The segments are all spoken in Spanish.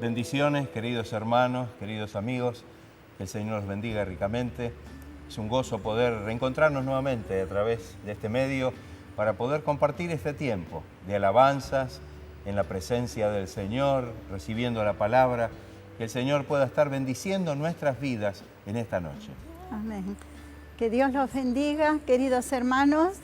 Bendiciones, queridos hermanos, queridos amigos, que el Señor los bendiga ricamente. Es un gozo poder reencontrarnos nuevamente a través de este medio para poder compartir este tiempo de alabanzas en la presencia del Señor, recibiendo la palabra, que el Señor pueda estar bendiciendo nuestras vidas en esta noche. Amén. Que Dios los bendiga, queridos hermanos.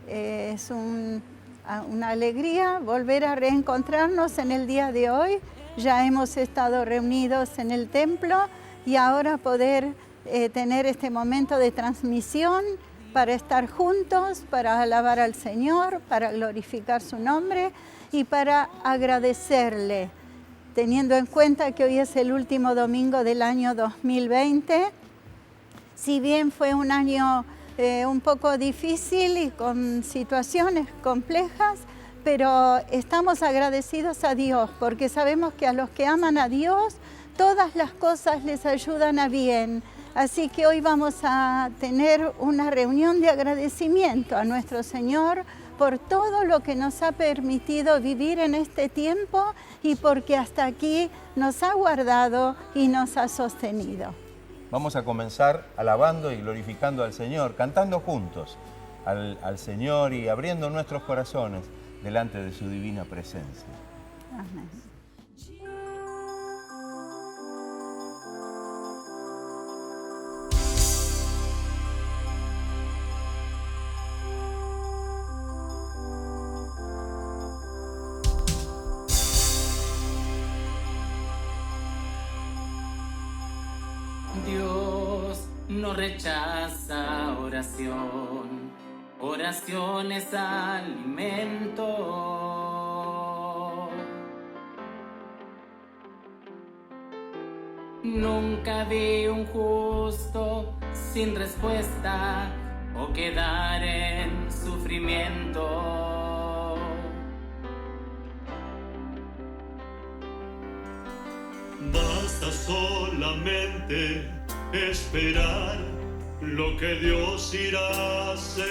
Es una alegría volver a reencontrarnos en el día de hoy. Ya hemos estado reunidos en el templo y ahora poder tener este momento de transmisión para estar juntos, para alabar al Señor, para glorificar su nombre y para agradecerle, teniendo en cuenta que hoy es el último domingo del año 2020. Si bien fue un año un poco difícil y con situaciones complejas, pero estamos agradecidos a Dios porque sabemos que a los que aman a Dios, todas las cosas les ayudan a bien. Así que hoy vamos a tener una reunión de agradecimiento a nuestro Señor por todo lo que nos ha permitido vivir en este tiempo y porque hasta aquí nos ha guardado y nos ha sostenido. Vamos a comenzar alabando y glorificando al Señor, cantando juntos al Señor y abriendo nuestros corazones delante de su divina presencia. Amén. Dios no rechaza oración, oración es alimento. Nunca vi un justo sin respuesta o quedar en sufrimiento. Basta solamente esperar lo que Dios irá a hacer.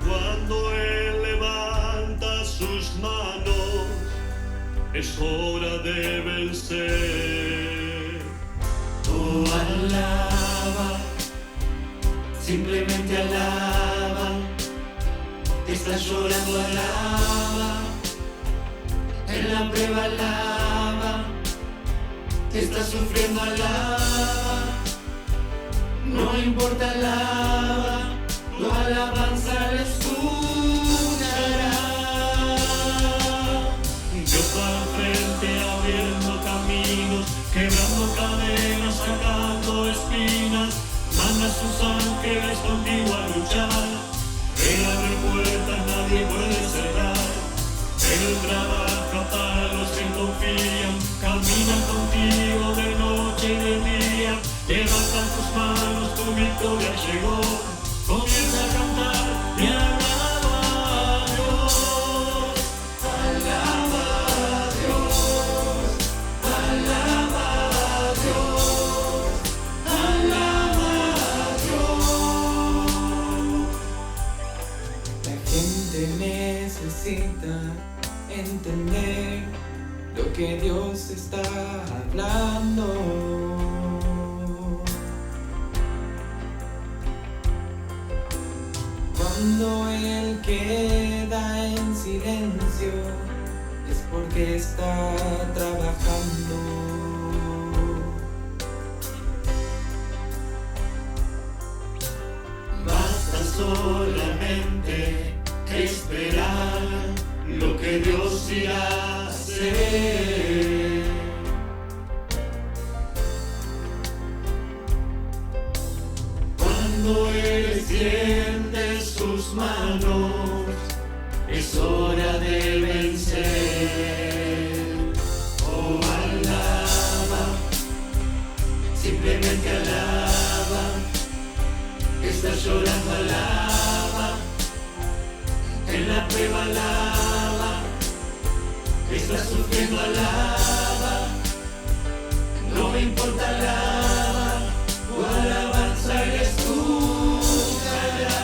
Cuando Él levanta sus manos, es hora de vencer. Oh, alaba, simplemente alaba. Estás llorando, alaba. En la prueba, alaba. Estás sufriendo, alaba. No importa, alaba. Tu alabanza le escuchará. Dios va al frente abriendo caminos, quebrando cadenas, sacando espinas. Manda a sus ángeles contigo a luchar. Él abre puertas, nadie puede cerrar. Él trabaja para los que confían. Camina contigo de noche y de día. Levanta tus manos, tu victoria llegó. Comienza a cantar y alaba a Dios. Alaba a Dios, alaba a Dios, alaba a Dios. La gente necesita entender lo que Dios está hablando. Cuando Él queda en silencio, es porque está trabajando. Basta solamente esperar lo que Dios irá a hacer. Cuando Él extiende sus manos, es hora de vencer. Oh, alaba, simplemente alaba. Estás llorando, alaba. En la prueba, alaba. Estás sufriendo, alaba. No importa, alaba. Tu alabanza le escuchará.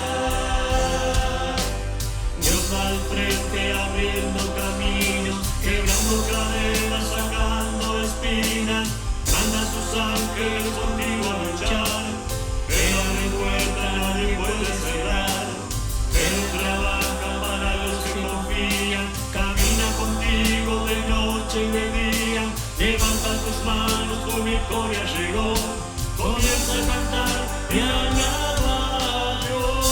misericordia llegó, comienza a cantar y alaba a Dios,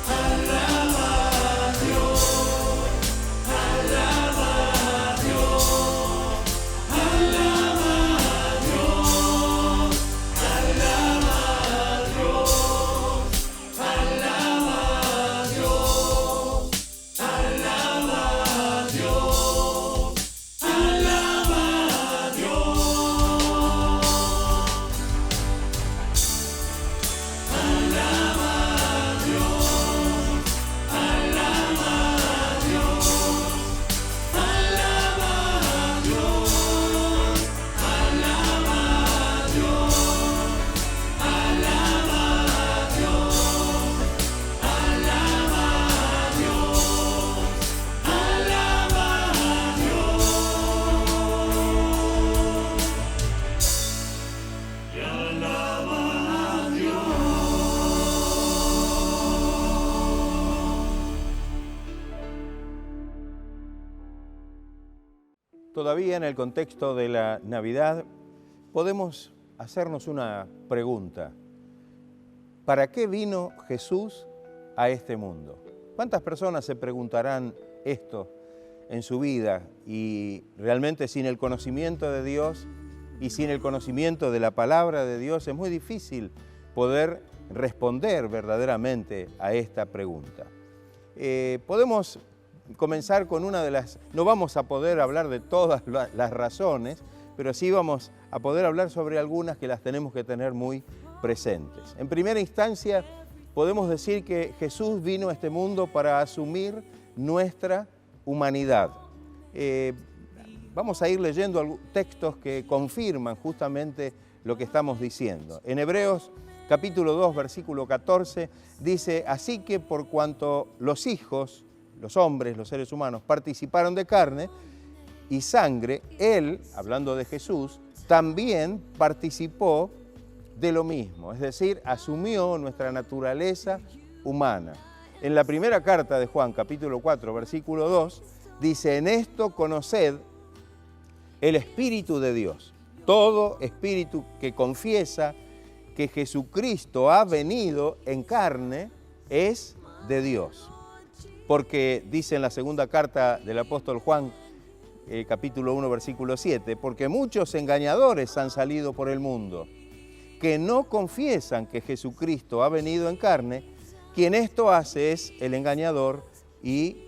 alaba a Dios, alaba a Dios, alaba a Dios, alaba a Dios, alaba a Dios, alaba a Dios, alaba a Dios. Todavía en el contexto de la Navidad podemos hacernos una pregunta. ¿Para qué vino Jesús a este mundo? ¿Cuántas personas se preguntarán esto en su vida? Y realmente sin el conocimiento de Dios y sin el conocimiento de la palabra de Dios es muy difícil poder responder verdaderamente a esta pregunta. Podemos comenzar con una de las... No vamos a poder hablar de todas las razones, pero sí vamos a poder hablar sobre algunas que las tenemos que tener muy presentes. En primera instancia, podemos decir que Jesús vino a este mundo para asumir nuestra humanidad. Vamos a ir leyendo algunos textos que confirman justamente lo que estamos diciendo. En Hebreos capítulo 2, versículo 14, dice: así que por cuanto los hijos, los hombres, los seres humanos, participaron de carne y sangre, Él, hablando de Jesús, también participó de lo mismo, es decir, asumió nuestra naturaleza humana. En la primera carta de Juan, capítulo 4, versículo 2, dice: en esto conoced el Espíritu de Dios. Todo espíritu que confiesa que Jesucristo ha venido en carne es de Dios. Porque dice en la segunda carta del apóstol Juan, capítulo 1, versículo 7, porque muchos engañadores han salido por el mundo, que no confiesan que Jesucristo ha venido en carne. Quien esto hace es el engañador y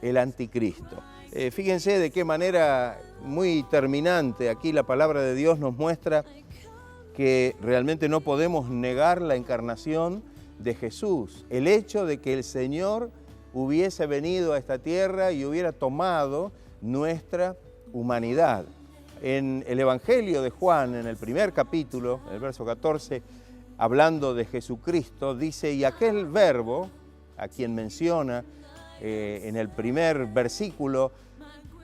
el anticristo. Fíjense de qué manera muy terminante aquí la palabra de Dios nos muestra que realmente no podemos negar la encarnación de Jesús. El hecho de que el Señor hubiese venido a esta tierra y hubiera tomado nuestra humanidad. En el Evangelio de Juan, en el primer capítulo, en el verso 14, hablando de Jesucristo, dice: y aquel verbo, a quien menciona en el primer versículo,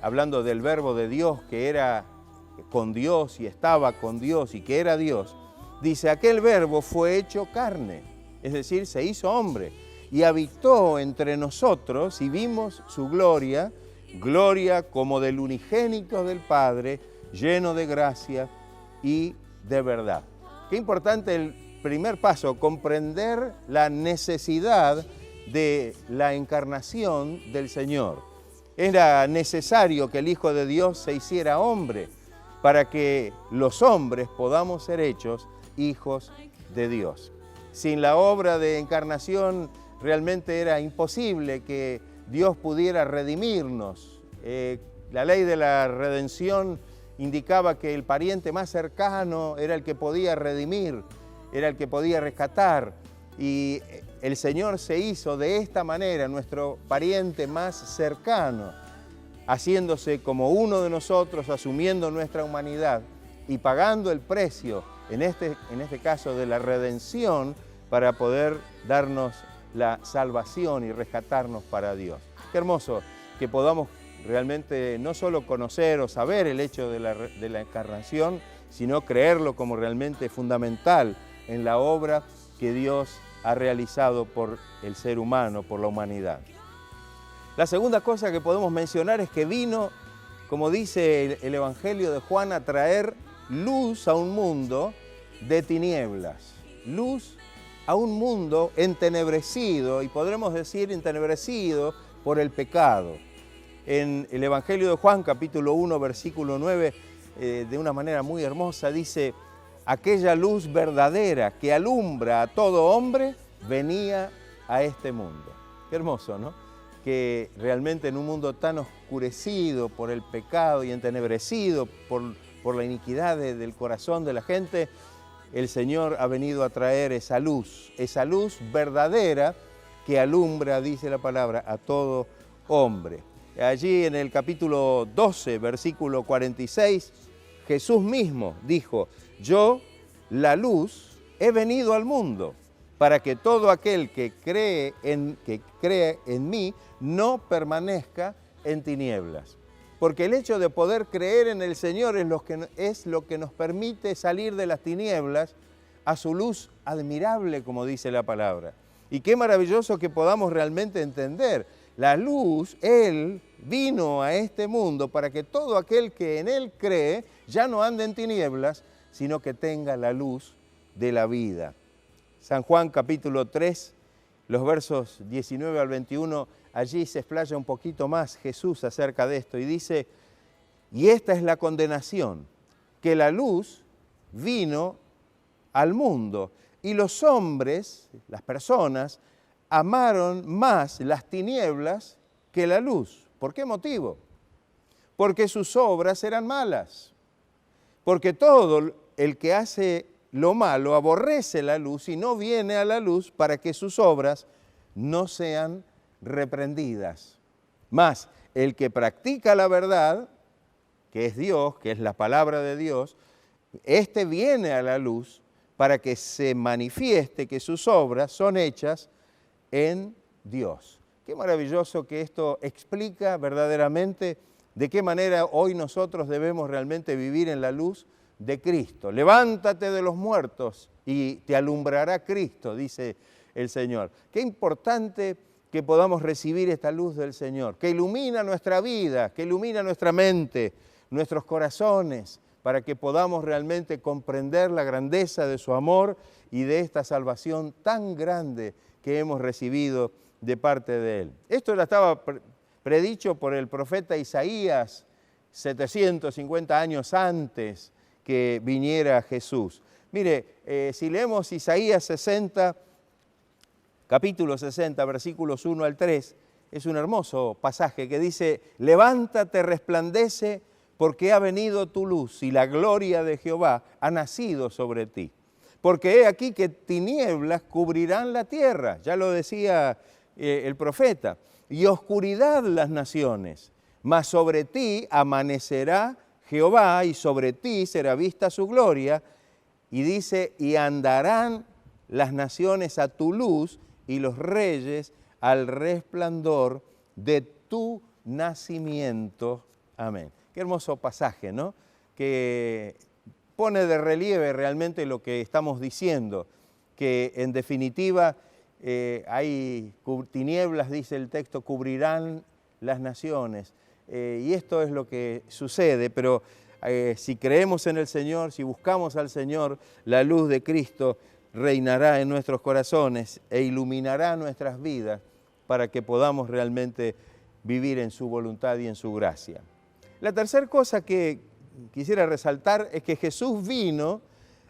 hablando del verbo de Dios que era con Dios y estaba con Dios y que era Dios, dice: aquel verbo fue hecho carne, es decir, se hizo hombre y habitó entre nosotros y vimos su gloria, gloria como del unigénito del Padre, lleno de gracia y de verdad. Qué importante el primer paso, comprender la necesidad de la encarnación del Señor. Era necesario que el Hijo de Dios se hiciera hombre para que los hombres podamos ser hechos hijos de Dios. Sin la obra de encarnación realmente era imposible que Dios pudiera redimirnos. La ley de la redención indicaba que el pariente más cercano era el que podía redimir, era el que podía rescatar. Y el Señor se hizo de esta manera nuestro pariente más cercano, haciéndose como uno de nosotros, asumiendo nuestra humanidad y pagando el precio, en este caso de la redención, para poder darnos la salvación y rescatarnos para Dios. Qué hermoso que podamos realmente no solo conocer o saber el hecho de la encarnación, sino creerlo como realmente fundamental en la obra que Dios ha realizado por el ser humano, por la humanidad. La segunda cosa que podemos mencionar es que vino, como dice el Evangelio de Juan, a traer luz a un mundo de tinieblas, luz a un mundo entenebrecido, y podremos decir entenebrecido por el pecado. En el Evangelio de Juan, capítulo 1, versículo 9, de una manera muy hermosa, dice: aquella luz verdadera que alumbra a todo hombre venía a este mundo. Qué hermoso, ¿no? Que realmente en un mundo tan oscurecido por el pecado y entenebrecido por la iniquidad del corazón de la gente, el Señor ha venido a traer esa luz verdadera que alumbra, dice la palabra, a todo hombre. Allí en el capítulo 12, versículo 46, Jesús mismo dijo: yo, la luz, he venido al mundo para que todo aquel que cree en mí no permanezca en tinieblas. Porque el hecho de poder creer en el Señor es lo que nos permite salir de las tinieblas a su luz admirable, como dice la palabra. Y qué maravilloso que podamos realmente entender. La luz, Él vino a este mundo para que todo aquel que en Él cree ya no ande en tinieblas, sino que tenga la luz de la vida. San Juan capítulo 3, los versos 19 al 21, allí se explaya un poquito más Jesús acerca de esto y dice: y esta es la condenación, que la luz vino al mundo y los hombres, las personas, amaron más las tinieblas que la luz. ¿Por qué motivo? Porque sus obras eran malas. Porque todo el que hace lo malo aborrece la luz y no viene a la luz para que sus obras no sean reprendidas. Mas el que practica la verdad, que es Dios, que es la palabra de Dios, éste viene a la luz para que se manifieste que sus obras son hechas en Dios. Qué maravilloso que esto explica verdaderamente de qué manera hoy nosotros debemos realmente vivir en la luz de Cristo. Levántate de los muertos y te alumbrará Cristo, dice el Señor. Qué importante que podamos recibir esta luz del Señor, que ilumina nuestra vida, que ilumina nuestra mente, nuestros corazones, para que podamos realmente comprender la grandeza de su amor y de esta salvación tan grande que hemos recibido de parte de Él. Esto ya estaba predicho por el profeta Isaías 750 años antes que viniera Jesús. Mire, si leemos Isaías 60, capítulo 60, versículos 1 al 3, es un hermoso pasaje que dice: levántate, resplandece, porque ha venido tu luz y la gloria de Jehová ha nacido sobre ti. Porque he aquí que tinieblas cubrirán la tierra, ya lo decía el profeta, y oscuridad las naciones, mas sobre ti amanecerá Jehová y sobre ti será vista su gloria. Y dice: y andarán las naciones a tu luz y los reyes al resplandor de tu nacimiento. Amén. Qué hermoso pasaje, ¿no? Que pone de relieve realmente lo que estamos diciendo, que en definitiva hay tinieblas, dice el texto, cubrirán las naciones. Y esto es lo que sucede, pero si creemos en el Señor, si buscamos al Señor, la luz de Cristo reinará en nuestros corazones e iluminará nuestras vidas para que podamos realmente vivir en su voluntad y en su gracia. La tercera cosa que quisiera resaltar es que Jesús vino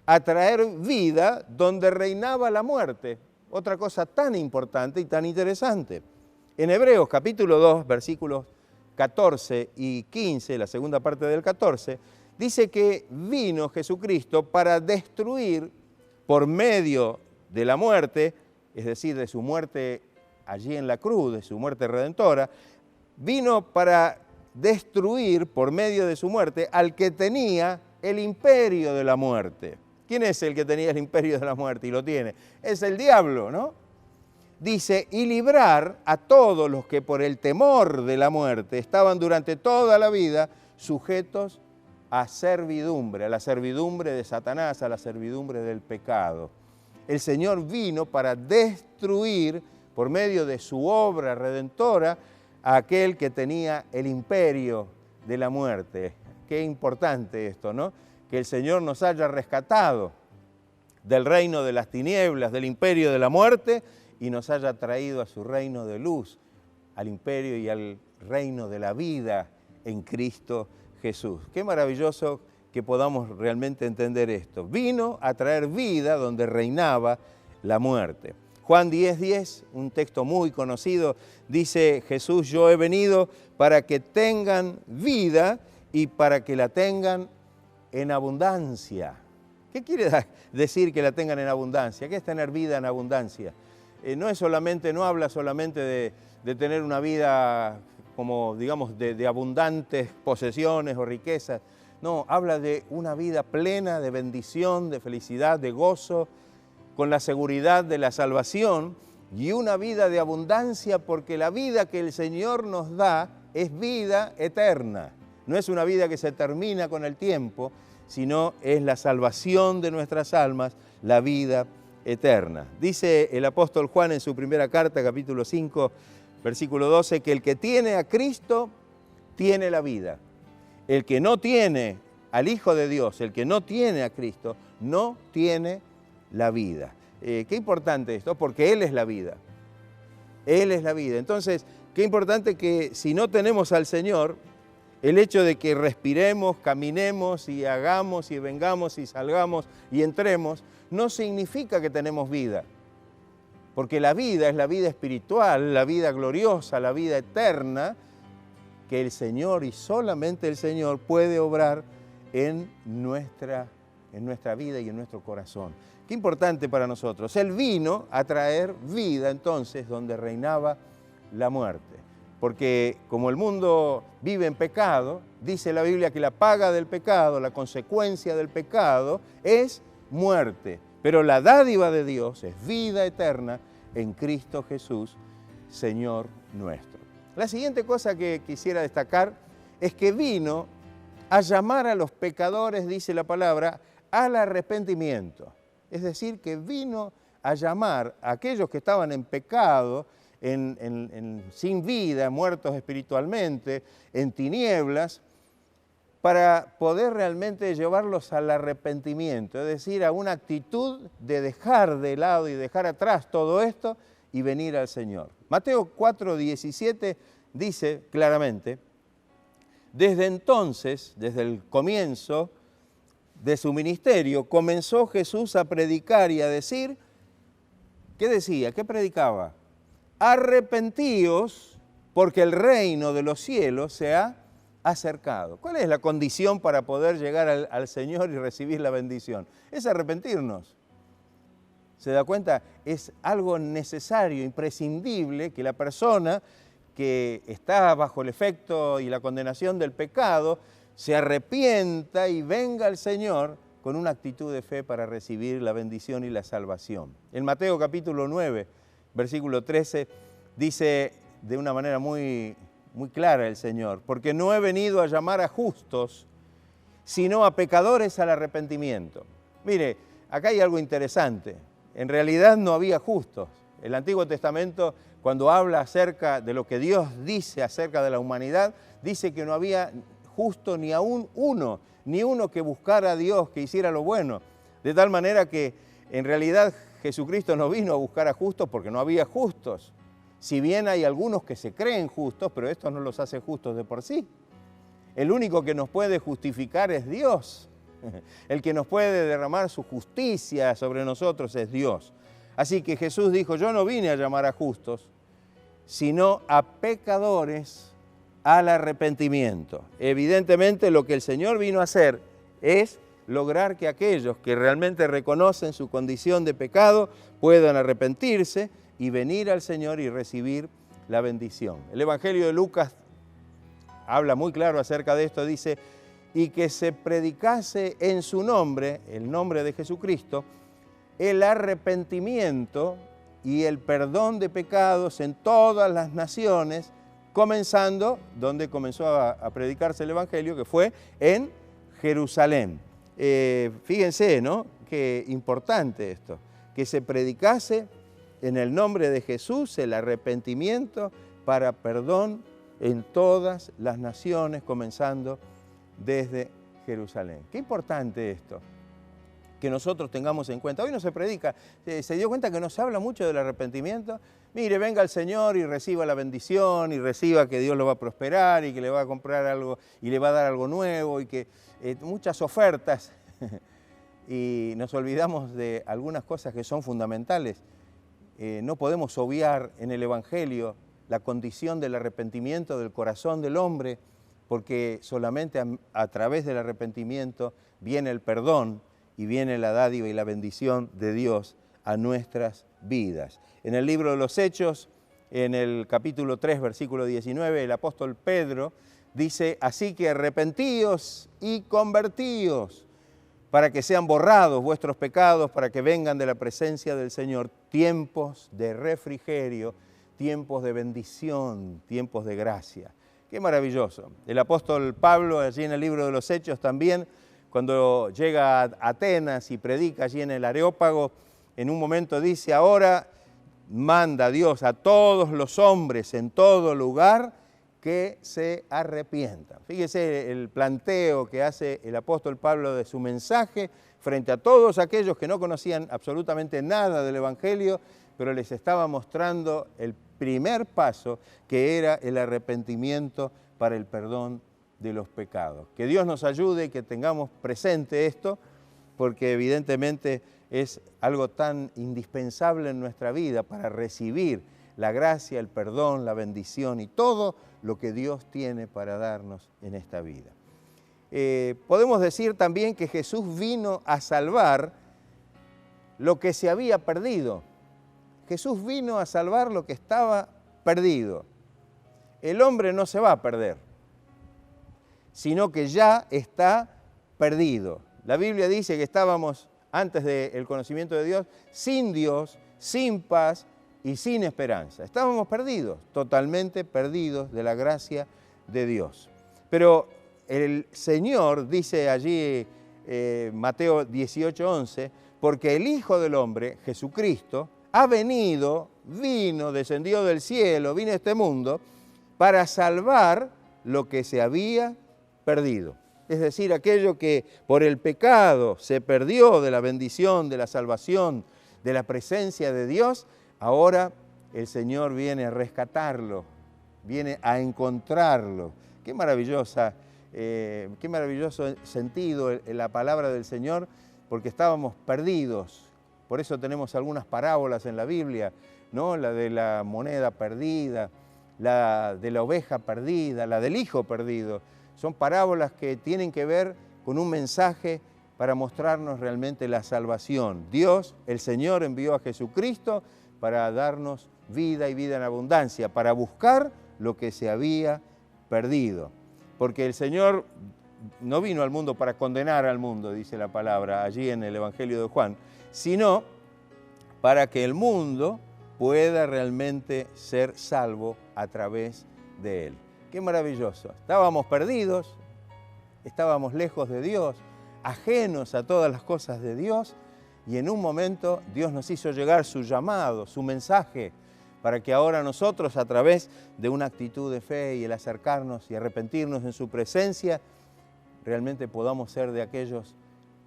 a traer vida donde reinaba la muerte. Otra cosa tan importante y tan interesante. En Hebreos capítulo 2, versículos 14 y 15, la segunda parte del 14, dice que vino Jesucristo para destruir por medio de la muerte, es decir, de su muerte allí en la cruz, de su muerte redentora, vino para destruir por medio de su muerte al que tenía el imperio de la muerte. ¿Quién es el que tenía el imperio de la muerte y lo tiene? Es el diablo, ¿no? Dice: y librar a todos los que por el temor de la muerte estaban durante toda la vida sujetos a servidumbre, a la servidumbre de Satanás, a la servidumbre del pecado. El Señor vino para destruir por medio de su obra redentora a aquel que tenía el imperio de la muerte. Qué importante esto, ¿no? que el Señor nos haya rescatado del reino de las tinieblas, del imperio de la muerte, y nos haya traído a su reino de luz, al imperio y al reino de la vida en Cristo Jesús. Qué maravilloso que podamos realmente entender esto. Vino a traer vida donde reinaba la muerte. Juan 10:10, un texto muy conocido, dice Jesús: yo he venido para que tengan vida y para que la tengan en abundancia. ¿Qué quiere decir que la tengan en abundancia? ¿Qué es tener vida en abundancia? No habla solamente de tener una vida como, digamos, de abundantes posesiones o riquezas. No, habla de una vida plena de bendición, de felicidad, de gozo, con la seguridad de la salvación, y una vida de abundancia, porque la vida que el Señor nos da es vida eterna. No es una vida que se termina con el tiempo, sino es la salvación de nuestras almas, la vida eterna. Dice el apóstol Juan en su primera carta, capítulo 5, versículo 12, que el que tiene a Cristo tiene la vida. El que no tiene al Hijo de Dios, el que no tiene a Cristo, no tiene la vida. Qué importante esto, porque Él es la vida. Él es la vida. Entonces, qué importante que si no tenemos al Señor, el hecho de que respiremos, caminemos y hagamos y vengamos y salgamos y entremos, no significa que tenemos vida. Porque la vida es la vida espiritual, la vida gloriosa, la vida eterna, que el Señor y solamente el Señor puede obrar en nuestra vida y en nuestro corazón. Qué importante para nosotros. Él vino a traer vida entonces donde reinaba la muerte. Porque como el mundo vive en pecado, dice la Biblia que la paga del pecado, la consecuencia del pecado es muerte. Pero la dádiva de Dios es vida eterna en Cristo Jesús, Señor nuestro. La siguiente cosa que quisiera destacar es que vino a llamar a los pecadores, dice la palabra, al arrepentimiento. Es decir, que vino a llamar a aquellos que estaban en pecado, sin vida, muertos espiritualmente, en tinieblas, para poder realmente llevarlos al arrepentimiento, es decir, a una actitud de dejar de lado y dejar atrás todo esto y venir al Señor. Mateo 4:17 dice claramente: desde entonces, desde el comienzo de su ministerio, comenzó Jesús a predicar y a decir, ¿qué decía? ¿Qué predicaba? Arrepentíos, porque el reino de los cielos se ha acercado. ¿Cuál es la condición para poder llegar al Señor y recibir la bendición? Es arrepentirnos. ¿Se da cuenta? Es algo necesario, imprescindible, que la persona que está bajo el efecto y la condenación del pecado se arrepienta y venga al Señor con una actitud de fe para recibir la bendición y la salvación. En Mateo capítulo 9, versículo 13, dice de una manera muy clara el Señor: porque no he venido a llamar a justos, sino a pecadores al arrepentimiento. Mire, acá hay algo interesante. En realidad no había justos. El Antiguo Testamento, cuando habla acerca de lo que Dios dice acerca de la humanidad, dice que no había justo ni aún uno, ni uno que buscara a Dios, que hiciera lo bueno. De tal manera que en realidad Jesucristo no vino a buscar a justos porque no había justos. Si bien hay algunos que se creen justos, pero esto no los hace justos de por sí. El único que nos puede justificar es Dios. El que nos puede derramar su justicia sobre nosotros es Dios. Así que Jesús dijo: yo no vine a llamar a justos, sino a pecadores al arrepentimiento. Evidentemente lo que el Señor vino a hacer es lograr que aquellos que realmente reconocen su condición de pecado puedan arrepentirse y venir al Señor y recibir la bendición. El Evangelio de Lucas habla muy claro acerca de esto, dice: y que se predicase en su nombre, el nombre de Jesucristo, el arrepentimiento y el perdón de pecados en todas las naciones, comenzando, donde comenzó a predicarse el Evangelio, que fue en Jerusalén. Fíjense, ¿no? Qué importante esto, que se predicase en el nombre de Jesús el arrepentimiento para perdón en todas las naciones, comenzando desde Jerusalén. Qué importante esto, que nosotros tengamos en cuenta. Hoy no se predica, se dio cuenta que no se habla mucho del arrepentimiento. Mire, venga el Señor y reciba la bendición, y reciba que Dios lo va a prosperar y que le va a comprar algo y le va a dar algo nuevo, y que muchas ofertas. Y nos olvidamos de algunas cosas que son fundamentales. No podemos obviar en el Evangelio la condición del arrepentimiento del corazón del hombre, porque solamente a través del arrepentimiento viene el perdón y viene la dádiva y la bendición de Dios a nuestras vidas. En el libro de los Hechos, en el capítulo 3, versículo 19, el apóstol Pedro dice: así que arrepentíos y convertíos, para que sean borrados vuestros pecados, para que vengan de la presencia del Señor tiempos de refrigerio, tiempos de bendición, tiempos de gracia. Qué maravilloso. El apóstol Pablo, allí en el libro de los Hechos también, cuando llega a Atenas y predica allí en el Areópago, en un momento dice: ahora manda Dios a todos los hombres en todo lugar que se arrepientan. Fíjese el planteo que hace el apóstol Pablo de su mensaje frente a todos aquellos que no conocían absolutamente nada del Evangelio, pero les estaba mostrando el primer paso, que era el arrepentimiento para el perdón de los pecados. Que Dios nos ayude y que tengamos presente esto, porque evidentemente es algo tan indispensable en nuestra vida para recibir la gracia, el perdón, la bendición y todo lo que Dios tiene para darnos en esta vida. Podemos decir también que Jesús vino a salvar lo que se había perdido. Jesús vino a salvar lo que estaba perdido. El hombre no se va a perder, sino que ya está perdido. La Biblia dice que estábamos, antes del conocimiento de Dios, sin paz y sin esperanza. Estábamos perdidos, totalmente perdidos de la gracia de Dios. Pero el Señor dice allí, Mateo 18:11, porque el Hijo del Hombre, Jesucristo, ha vino, descendió del cielo, vino a este mundo para salvar lo que se había perdido. Es decir, aquello que por el pecado se perdió de la bendición, de la salvación, de la presencia de Dios, ahora el Señor viene a rescatarlo, viene a encontrarlo. Qué maravilloso sentido en la palabra del Señor, porque estábamos perdidos. Por eso tenemos algunas parábolas en la Biblia, ¿no? La de la moneda perdida, la de la oveja perdida, la del hijo perdido. Son parábolas que tienen que ver con un mensaje para mostrarnos realmente la salvación. Dios, el Señor, envió a Jesucristo para darnos vida y vida en abundancia, para buscar lo que se había perdido. Porque el Señor no vino al mundo para condenar al mundo, dice la palabra allí en el Evangelio de Juan, sino para que el mundo pueda realmente ser salvo a través de Él. Qué maravilloso. Estábamos perdidos, estábamos lejos de Dios, ajenos a todas las cosas de Dios, y en un momento Dios nos hizo llegar su llamado, su mensaje, para que ahora nosotros, a través de una actitud de fe y el acercarnos y arrepentirnos en su presencia, realmente podamos ser de aquellos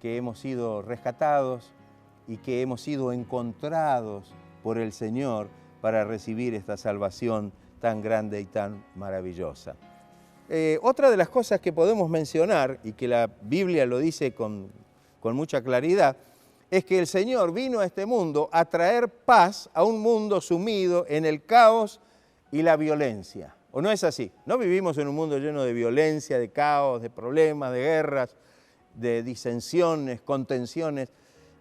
que hemos sido rescatados y que hemos sido encontrados por el Señor para recibir esta salvación tan grande y tan maravillosa. Otra de las cosas que podemos mencionar, y que la Biblia lo dice con mucha claridad, es que el Señor vino a este mundo a traer paz a un mundo sumido en el caos y la violencia. ¿O no es así? No vivimos en un mundo lleno de violencia, de caos, de problemas, de guerras, de disensiones, contenciones.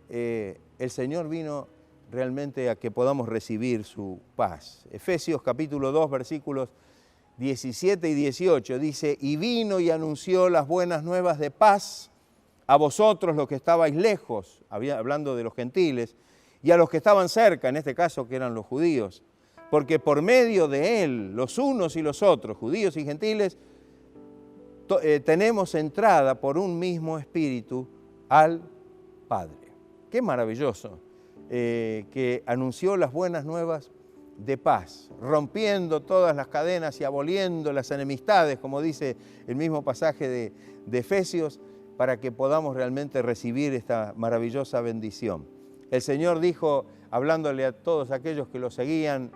El Señor vino realmente a que podamos recibir su paz. Efesios capítulo 2, versículos 17 y 18 dice: y vino y anunció las buenas nuevas de paz a vosotros los que estabais lejos, hablando de los gentiles, y a los que estaban cerca, en este caso que eran los judíos, porque por medio de Él, los unos y los otros, judíos y gentiles, tenemos entrada por un mismo espíritu al Padre. Qué maravilloso, que anunció las buenas nuevas de paz, rompiendo todas las cadenas y aboliendo las enemistades, como dice el mismo pasaje de Efesios. para que podamos realmente recibir esta maravillosa bendición. El Señor dijo, hablándole a todos aquellos que lo seguían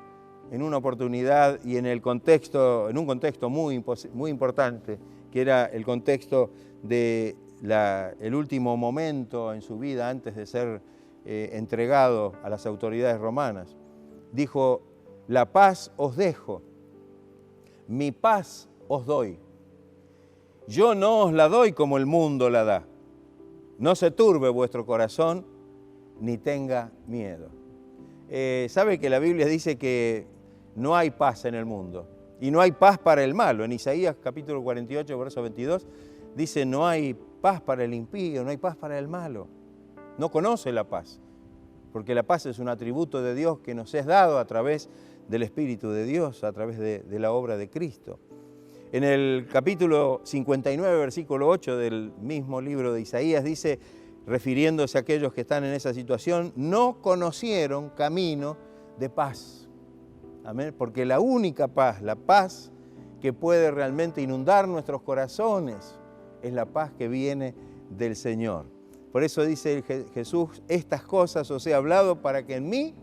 en una oportunidad y en un contexto muy importante, que era el contexto de el último momento en su vida antes de ser entregado a las autoridades romanas. Dijo, la paz os dejo, mi paz os doy. Yo no os la doy como el mundo la da. No se turbe vuestro corazón, ni tenga miedo. ¿Sabe que la Biblia dice que no hay paz en el mundo? Y no hay paz para el malo. En Isaías capítulo 48, verso 22, dice, no hay paz para el impío, no hay paz para el malo. No conoce la paz, porque la paz es un atributo de Dios que nos es dado a través del Espíritu de Dios, a través de la obra de Cristo. En el capítulo 59, versículo 8 del mismo libro de Isaías, dice, refiriéndose a aquellos que están en esa situación, no conocieron camino de paz. Amén. Porque la única paz, la paz que puede realmente inundar nuestros corazones, es la paz que viene del Señor. Por eso dice Jesús, estas cosas os he hablado para que en mí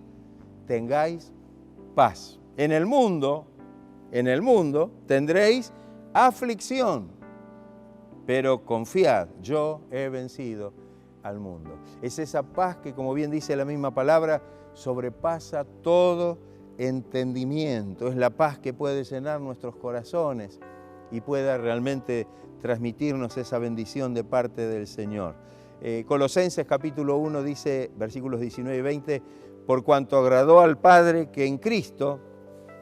tengáis paz. En el mundo tendréis aflicción, pero confiad, yo he vencido al mundo. Es esa paz que, como bien dice la misma palabra, sobrepasa todo entendimiento. Es la paz que puede llenar nuestros corazones y pueda realmente transmitirnos esa bendición de parte del Señor. Colosenses capítulo 1 dice, versículos 19 y 20, por cuanto agradó al Padre que en Cristo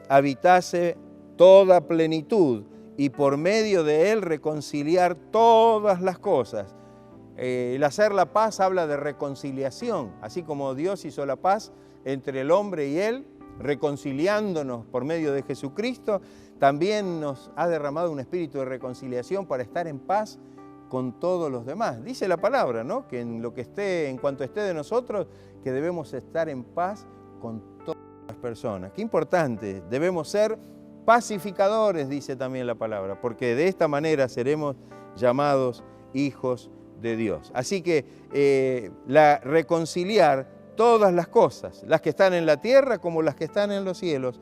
habitase toda plenitud y por medio de Él reconciliar todas las cosas. El hacer la paz habla de reconciliación, así como Dios hizo la paz entre el hombre y Él, reconciliándonos por medio de Jesucristo, también nos ha derramado un espíritu de reconciliación para estar en paz con todos los demás. Dice la palabra, ¿no? Que en cuanto esté de nosotros, que debemos estar en paz con todas las personas. Qué importante, debemos ser pacificadores, dice también la palabra, porque de esta manera seremos llamados hijos de Dios. Así que reconciliar todas las cosas, las que están en la tierra como las que están en los cielos,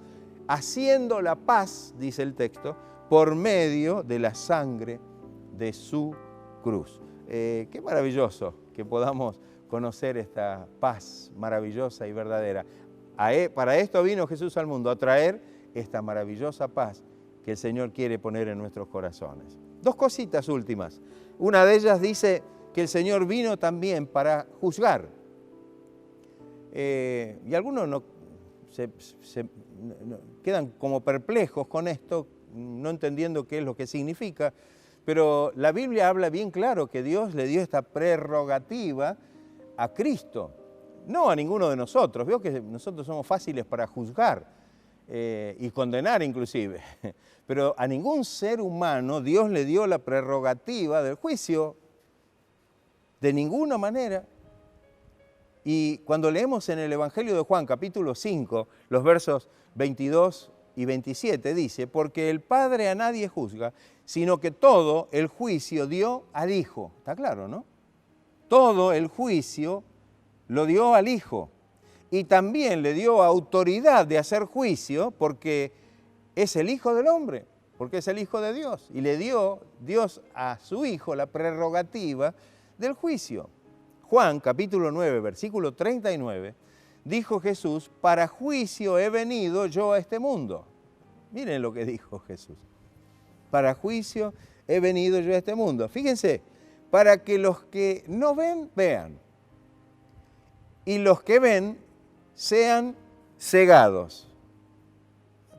haciendo la paz, dice el texto, por medio de la sangre de su cruz. Qué maravilloso que podamos conocer esta paz maravillosa y verdadera. Para esto vino Jesús al mundo, a traer esta maravillosa paz que el Señor quiere poner en nuestros corazones. Dos cositas últimas. Una de ellas dice que el Señor vino también para juzgar. Y algunos quedan como perplejos con esto, no entendiendo qué es lo que significa, pero la Biblia habla bien claro que Dios le dio esta prerrogativa a Cristo, no a ninguno de nosotros. Veo que nosotros somos fáciles para juzgar y condenar inclusive, pero a ningún ser humano Dios le dio la prerrogativa del juicio, de ninguna manera. Y cuando leemos en el Evangelio de Juan, capítulo 5, los versos 22 y 27, dice, porque el Padre a nadie juzga, sino que todo el juicio dio al Hijo. ¿Está claro, no? Todo el juicio lo dio al Hijo. Y también le dio autoridad de hacer juicio porque es el Hijo del hombre, porque es el Hijo de Dios. Y le dio Dios a su Hijo la prerrogativa del juicio. Juan, capítulo 9, versículo 39, dijo Jesús, para juicio he venido yo a este mundo. Miren lo que dijo Jesús. Para juicio he venido yo a este mundo. Fíjense, para que los que no ven, vean. Y los que ven, sean cegados.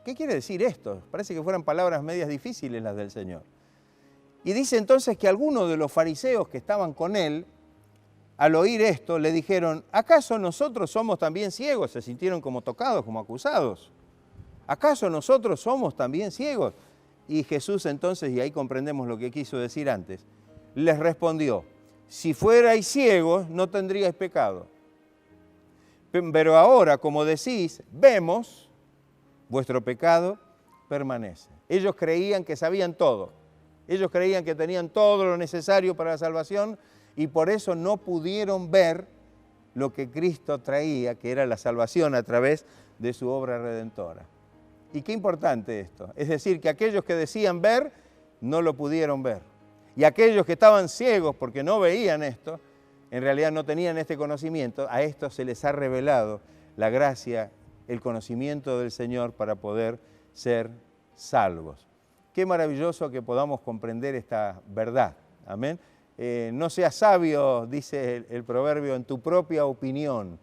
¿Qué quiere decir esto? Parece que fueran palabras medias difíciles las del Señor. Y dice entonces que algunos de los fariseos que estaban con él, al oír esto, le dijeron, ¿acaso nosotros somos también ciegos? Se sintieron como tocados, como acusados. ¿Acaso nosotros somos también ciegos? Y Jesús entonces, y ahí comprendemos lo que quiso decir antes, les respondió, si fuerais ciegos no tendríais pecado. Pero ahora, como decís, vemos, vuestro pecado permanece. Ellos creían que sabían todo Ellos creían que tenían todo lo necesario para la salvación y por eso no pudieron ver lo que Cristo traía, que era la salvación a través de su obra redentora. Y qué importante esto. Es decir, que aquellos que decían ver, no lo pudieron ver. Y aquellos que estaban ciegos porque no veían esto, en realidad no tenían este conocimiento, a estos se les ha revelado la gracia, el conocimiento del Señor para poder ser salvos. Qué maravilloso que podamos comprender esta verdad. Amén. No seas sabio, dice el proverbio, en tu propia opinión.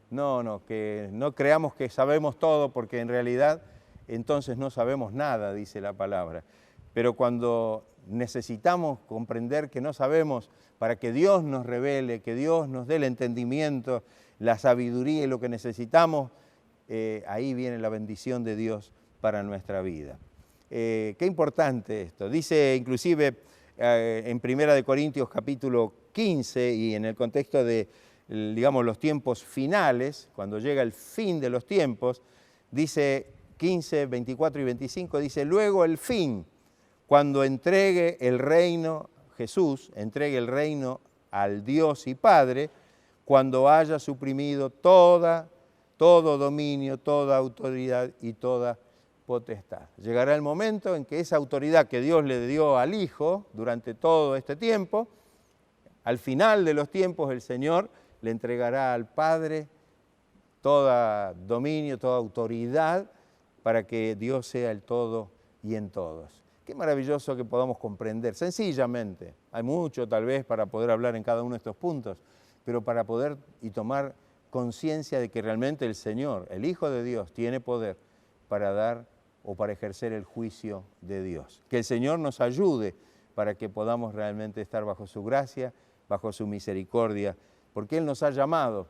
No, que no creamos que sabemos todo porque en realidad entonces no sabemos nada, dice la palabra. Pero cuando necesitamos comprender que no sabemos para que Dios nos revele, que Dios nos dé el entendimiento, la sabiduría y lo que necesitamos, ahí viene la bendición de Dios para nuestra vida. Qué importante esto. Dice inclusive en 1 Corintios capítulo 15 y en el contexto de, digamos, los tiempos finales, cuando llega el fin de los tiempos, dice 15, 24 y 25, dice, luego el fin, cuando entregue el reino, Jesús entregue el reino al Dios y Padre, cuando haya suprimido todo dominio, toda autoridad y toda potestad. Llegará el momento en que esa autoridad que Dios le dio al Hijo durante todo este tiempo, al final de los tiempos el Señor le entregará al Padre todo dominio, toda autoridad para que Dios sea el todo y en todos. Qué maravilloso que podamos comprender sencillamente. Hay mucho tal vez para poder hablar en cada uno de estos puntos, pero para poder y tomar conciencia de que realmente el Señor, el Hijo de Dios, tiene poder para dar o para ejercer el juicio de Dios. Que el Señor nos ayude para que podamos realmente estar bajo su gracia, bajo su misericordia, porque Él nos ha llamado.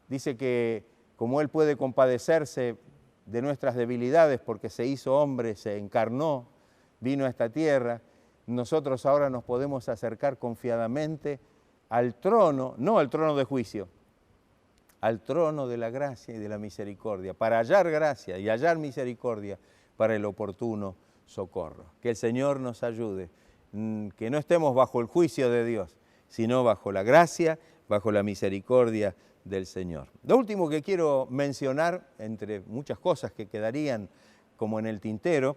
Dice que como Él puede compadecerse de nuestras debilidades porque se hizo hombre, se encarnó, vino a esta tierra, nosotros ahora nos podemos acercar confiadamente al trono, no al trono de juicio, al trono de la gracia y de la misericordia, para hallar gracia y hallar misericordia para el oportuno socorro. Que el Señor nos ayude, que no estemos bajo el juicio de Dios, sino bajo la gracia, bajo la misericordia del Señor. Lo último que quiero mencionar, entre muchas cosas que quedarían como en el tintero,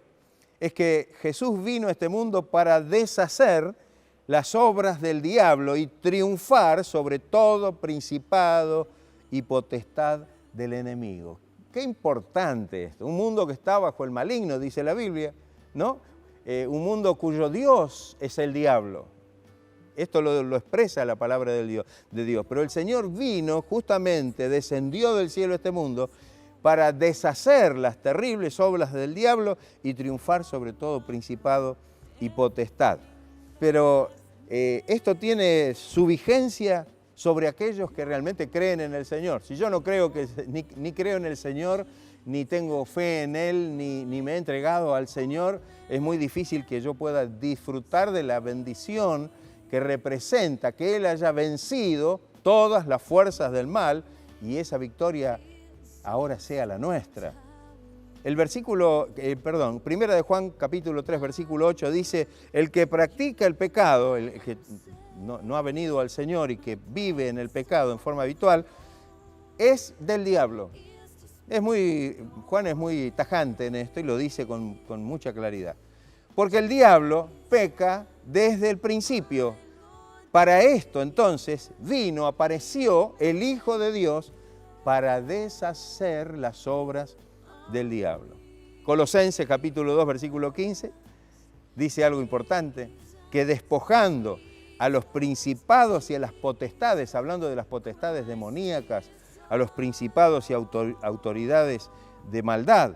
es que Jesús vino a este mundo para deshacer las obras del diablo y triunfar sobre todo principado y potestad del enemigo. Qué importante esto, un mundo que está bajo el maligno, dice la Biblia, ¿no? Un mundo cuyo Dios es el diablo. Esto lo expresa la palabra de Dios. Pero el Señor vino justamente, descendió del cielo a este mundo para deshacer las terribles obras del diablo y triunfar sobre todo principado y potestad. Pero esto tiene su vigencia sobre aquellos que realmente creen en el Señor. Si yo no creo ni creo en el Señor, ni tengo fe en Él, ni me he entregado al Señor, es muy difícil que yo pueda disfrutar de la bendición que representa que Él haya vencido todas las fuerzas del mal y esa victoria ahora sea la nuestra. El versículo, Primera de Juan capítulo 3, versículo 8 dice, el que practica el pecado, el que no ha venido al Señor y que vive en el pecado en forma habitual, es del diablo. Juan es muy tajante en esto y lo dice con mucha claridad. Porque el diablo peca desde el principio. Para esto entonces apareció el Hijo de Dios para deshacer las obras del diablo. Colosenses capítulo 2 versículo 15 dice algo importante, que despojando a los principados y a las potestades, hablando de las potestades demoníacas, a los principados y autoridades de maldad,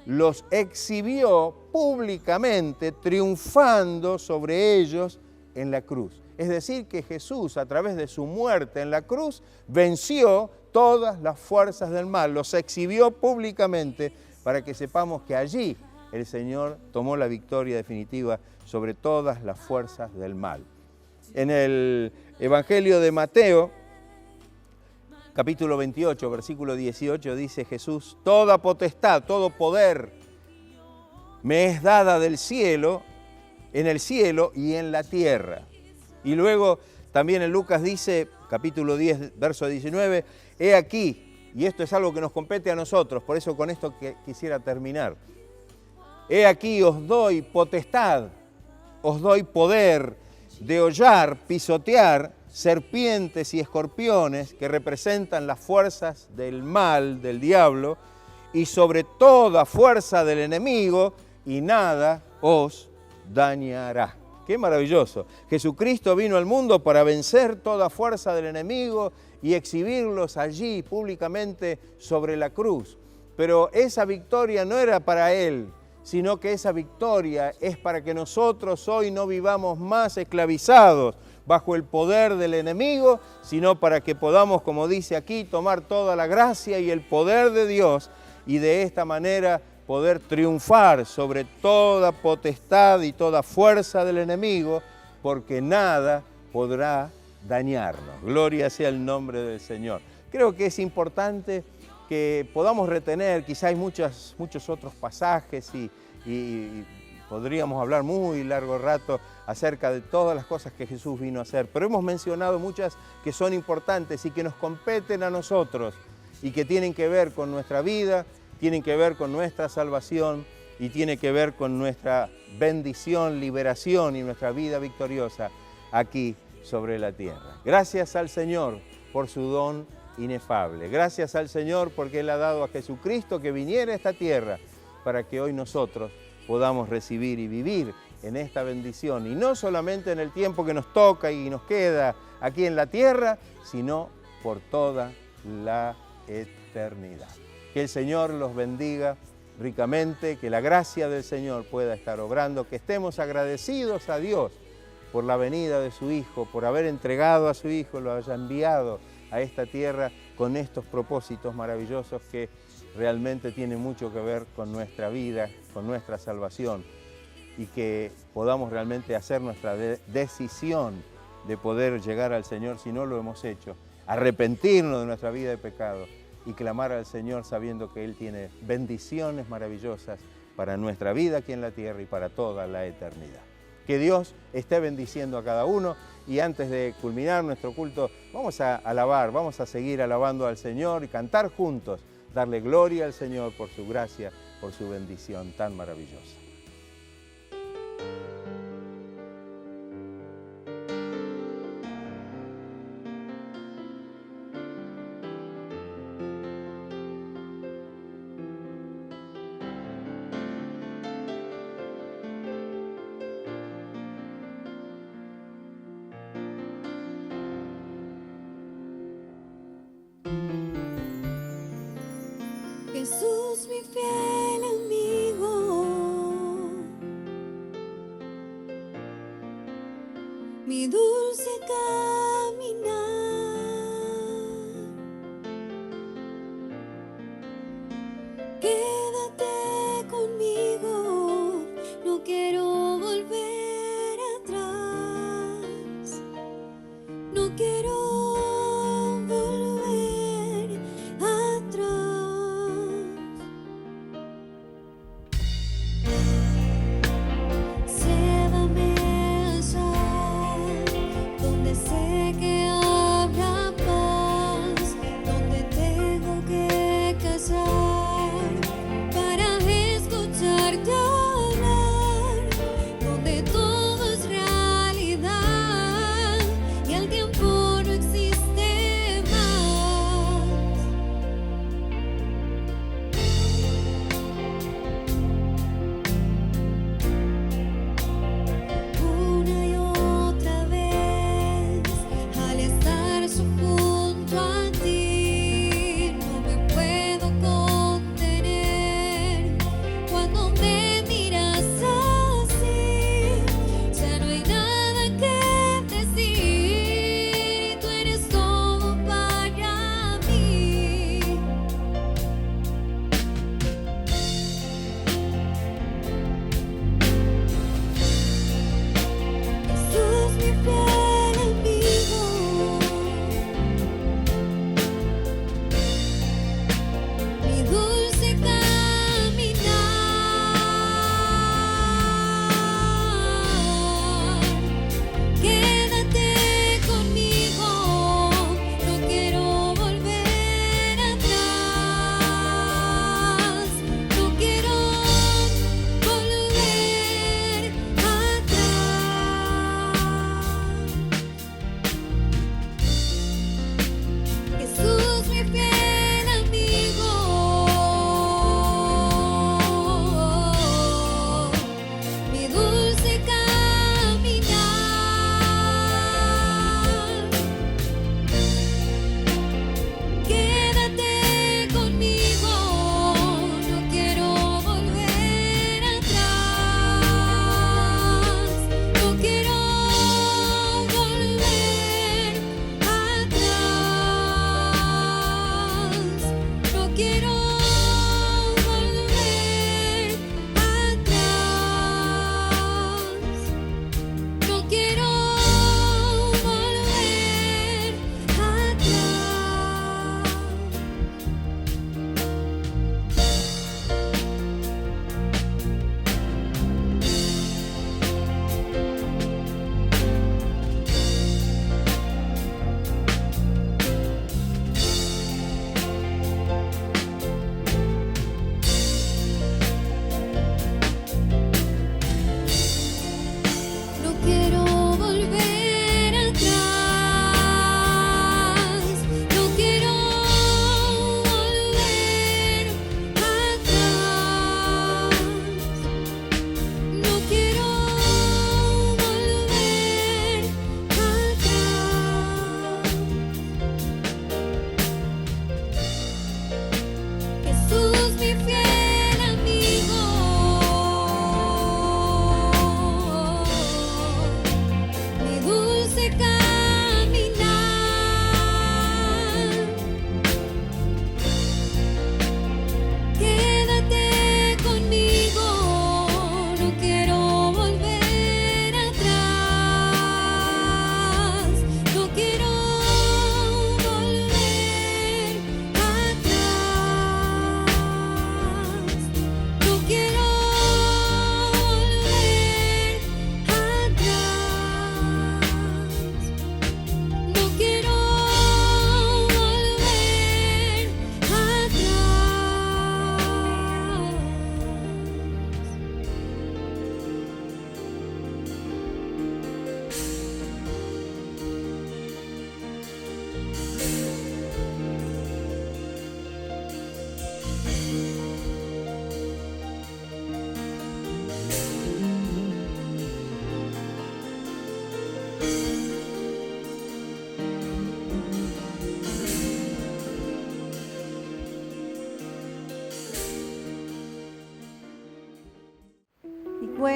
los exhibió públicamente, triunfando sobre ellos en la cruz. Es decir, que Jesús, a través de su muerte en la cruz, venció todas las fuerzas del mal, los exhibió públicamente para que sepamos que allí el Señor tomó la victoria definitiva sobre todas las fuerzas del mal. En el Evangelio de Mateo, capítulo 28, versículo 18, dice Jesús, toda potestad, todo poder me es dada del cielo en el cielo y en la tierra. Y luego también en Lucas dice, capítulo 10, verso 19, he aquí, y esto es algo que nos compete a nosotros, por eso con esto quisiera terminar. He aquí os doy potestad, os doy poder de hollar, pisotear serpientes y escorpiones que representan las fuerzas del mal, del diablo, y sobre toda fuerza del enemigo, y nada os dañará. ¡Qué maravilloso! Jesucristo vino al mundo para vencer toda fuerza del enemigo y exhibirlos allí públicamente sobre la cruz. Pero esa victoria no era para Él, sino que esa victoria es para que nosotros hoy no vivamos más esclavizados bajo el poder del enemigo, sino para que podamos, como dice aquí, tomar toda la gracia y el poder de Dios y de esta manera poder triunfar sobre toda potestad y toda fuerza del enemigo, porque nada podrá dañarnos. Gloria sea el nombre del Señor. Creo que es importante que podamos retener, quizá hay muchos otros pasajes y podríamos hablar muy largo rato acerca de todas las cosas que Jesús vino a hacer, pero hemos mencionado muchas que son importantes y que nos competen a nosotros y que tienen que ver con nuestra vida, tienen que ver con nuestra salvación y tiene que ver con nuestra bendición, liberación y nuestra vida victoriosa aquí sobre la tierra. Gracias al Señor por su don inefable. Gracias al Señor porque Él ha dado a Jesucristo que viniera a esta tierra para que hoy nosotros podamos recibir y vivir en esta bendición. Y no solamente en el tiempo que nos toca y nos queda aquí en la tierra, sino por toda la eternidad. Que el Señor los bendiga ricamente, que la gracia del Señor pueda estar obrando, que estemos agradecidos a Dios por la venida de su Hijo, por haber entregado a su Hijo, lo haya enviado a esta tierra con estos propósitos maravillosos que realmente tienen mucho que ver con nuestra vida, con nuestra salvación y que podamos realmente hacer nuestra decisión de poder llegar al Señor si no lo hemos hecho, arrepentirnos de nuestra vida de pecado y clamar al Señor sabiendo que Él tiene bendiciones maravillosas para nuestra vida aquí en la tierra y para toda la eternidad. Que Dios esté bendiciendo a cada uno y antes de culminar nuestro culto vamos a alabar, vamos a seguir alabando al Señor y cantar juntos, darle gloria al Señor por su gracia, por su bendición tan maravillosa. Jesús, mi fiel amigo, mi dulce caminar, quédate conmigo, no quiero volver atrás, no quiero volver atrás. Llévame allá donde sé que habrá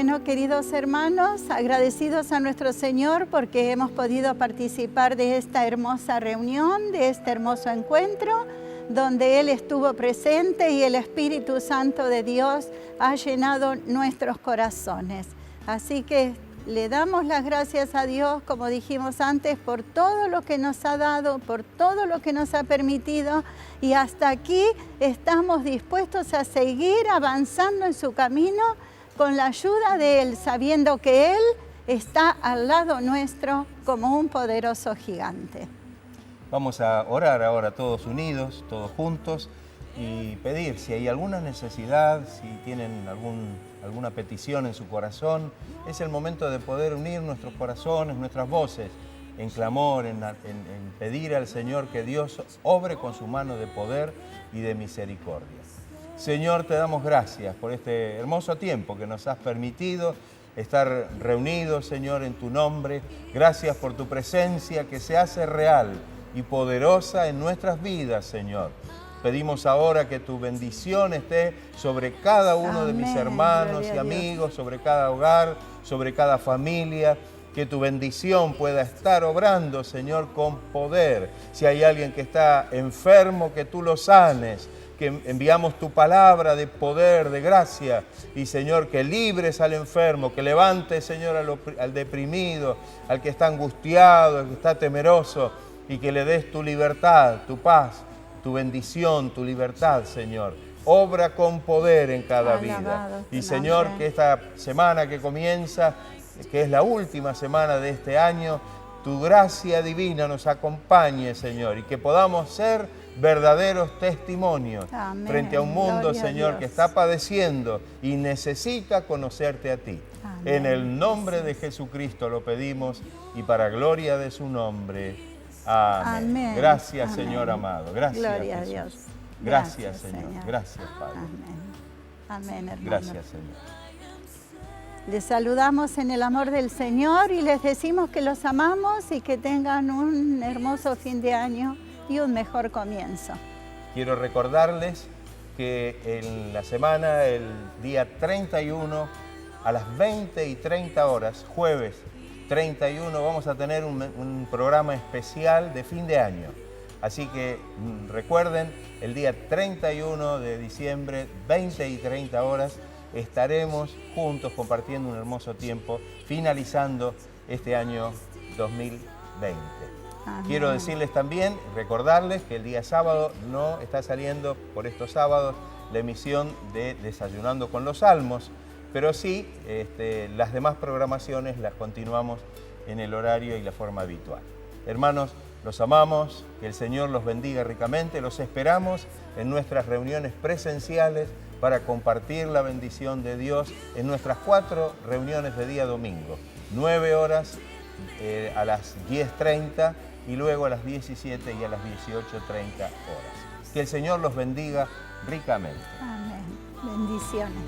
Bueno, queridos hermanos, agradecidos a nuestro Señor porque hemos podido participar de esta hermosa reunión, de este hermoso encuentro, donde Él estuvo presente y el Espíritu Santo de Dios ha llenado nuestros corazones. Así que le damos las gracias a Dios, como dijimos antes, por todo lo que nos ha dado, por todo lo que nos ha permitido, y hasta aquí estamos dispuestos a seguir avanzando en su camino con la ayuda de Él, sabiendo que Él está al lado nuestro como un poderoso gigante. Vamos a orar ahora todos unidos, todos juntos, y pedir si hay alguna necesidad, si tienen alguna petición en su corazón. Es el momento de poder unir nuestros corazones, nuestras voces, en clamor, en pedir al Señor que Dios obre con su mano de poder y de misericordia. Señor, te damos gracias por este hermoso tiempo que nos has permitido estar reunidos, Señor, en tu nombre. Gracias por tu presencia que se hace real y poderosa en nuestras vidas, Señor. Pedimos ahora que tu bendición esté sobre cada uno de mis hermanos y amigos, sobre cada hogar, sobre cada familia. Que tu bendición pueda estar obrando, Señor, con poder. Si hay alguien que está enfermo, que tú lo sanes. Que enviamos tu palabra de poder, de gracia. Y, Señor, que libres al enfermo, que levantes, Señor, al deprimido, al que está angustiado, al que está temeroso. Y que le des tu libertad, tu paz, tu bendición, tu libertad, Señor. Obra con poder en cada vida. Y, Señor, que esta semana que comienza, que es la última semana de este año, tu gracia divina nos acompañe, Señor, y que podamos ser verdaderos testimonios frente a un mundo, Señor, que está padeciendo y necesita conocerte a ti. Amén. En el nombre de Jesucristo lo pedimos y para gloria de su nombre. Amén. Amén. Gracias, Amén. Señor amado. Gracias, gloria Jesús. A Dios. Gracias, Señor. Gracias, Padre. Amén. Amén, hermano. Gracias, Señor. Les saludamos en el amor del Señor y les decimos que los amamos y que tengan un hermoso fin de año y un mejor comienzo. Quiero recordarles que en la semana, el día 31, a las 20:30 horas, jueves 31, vamos a tener un programa especial de fin de año. Así que recuerden, el día 31 de diciembre, 20:30 horas, estaremos juntos compartiendo un hermoso tiempo, finalizando este año 2020. Amén. Quiero decirles también, recordarles que el día sábado no está saliendo por estos sábados la emisión de Desayunando con los Salmos, pero sí las demás programaciones las continuamos en el horario y la forma habitual. Hermanos, los amamos, que el Señor los bendiga ricamente, los esperamos en nuestras reuniones presenciales para compartir la bendición de Dios en nuestras 4 reuniones de día domingo, 9 horas a las 10:30 y luego a las 17 y a las 18:30 horas. Que el Señor los bendiga ricamente. Amén. Bendiciones.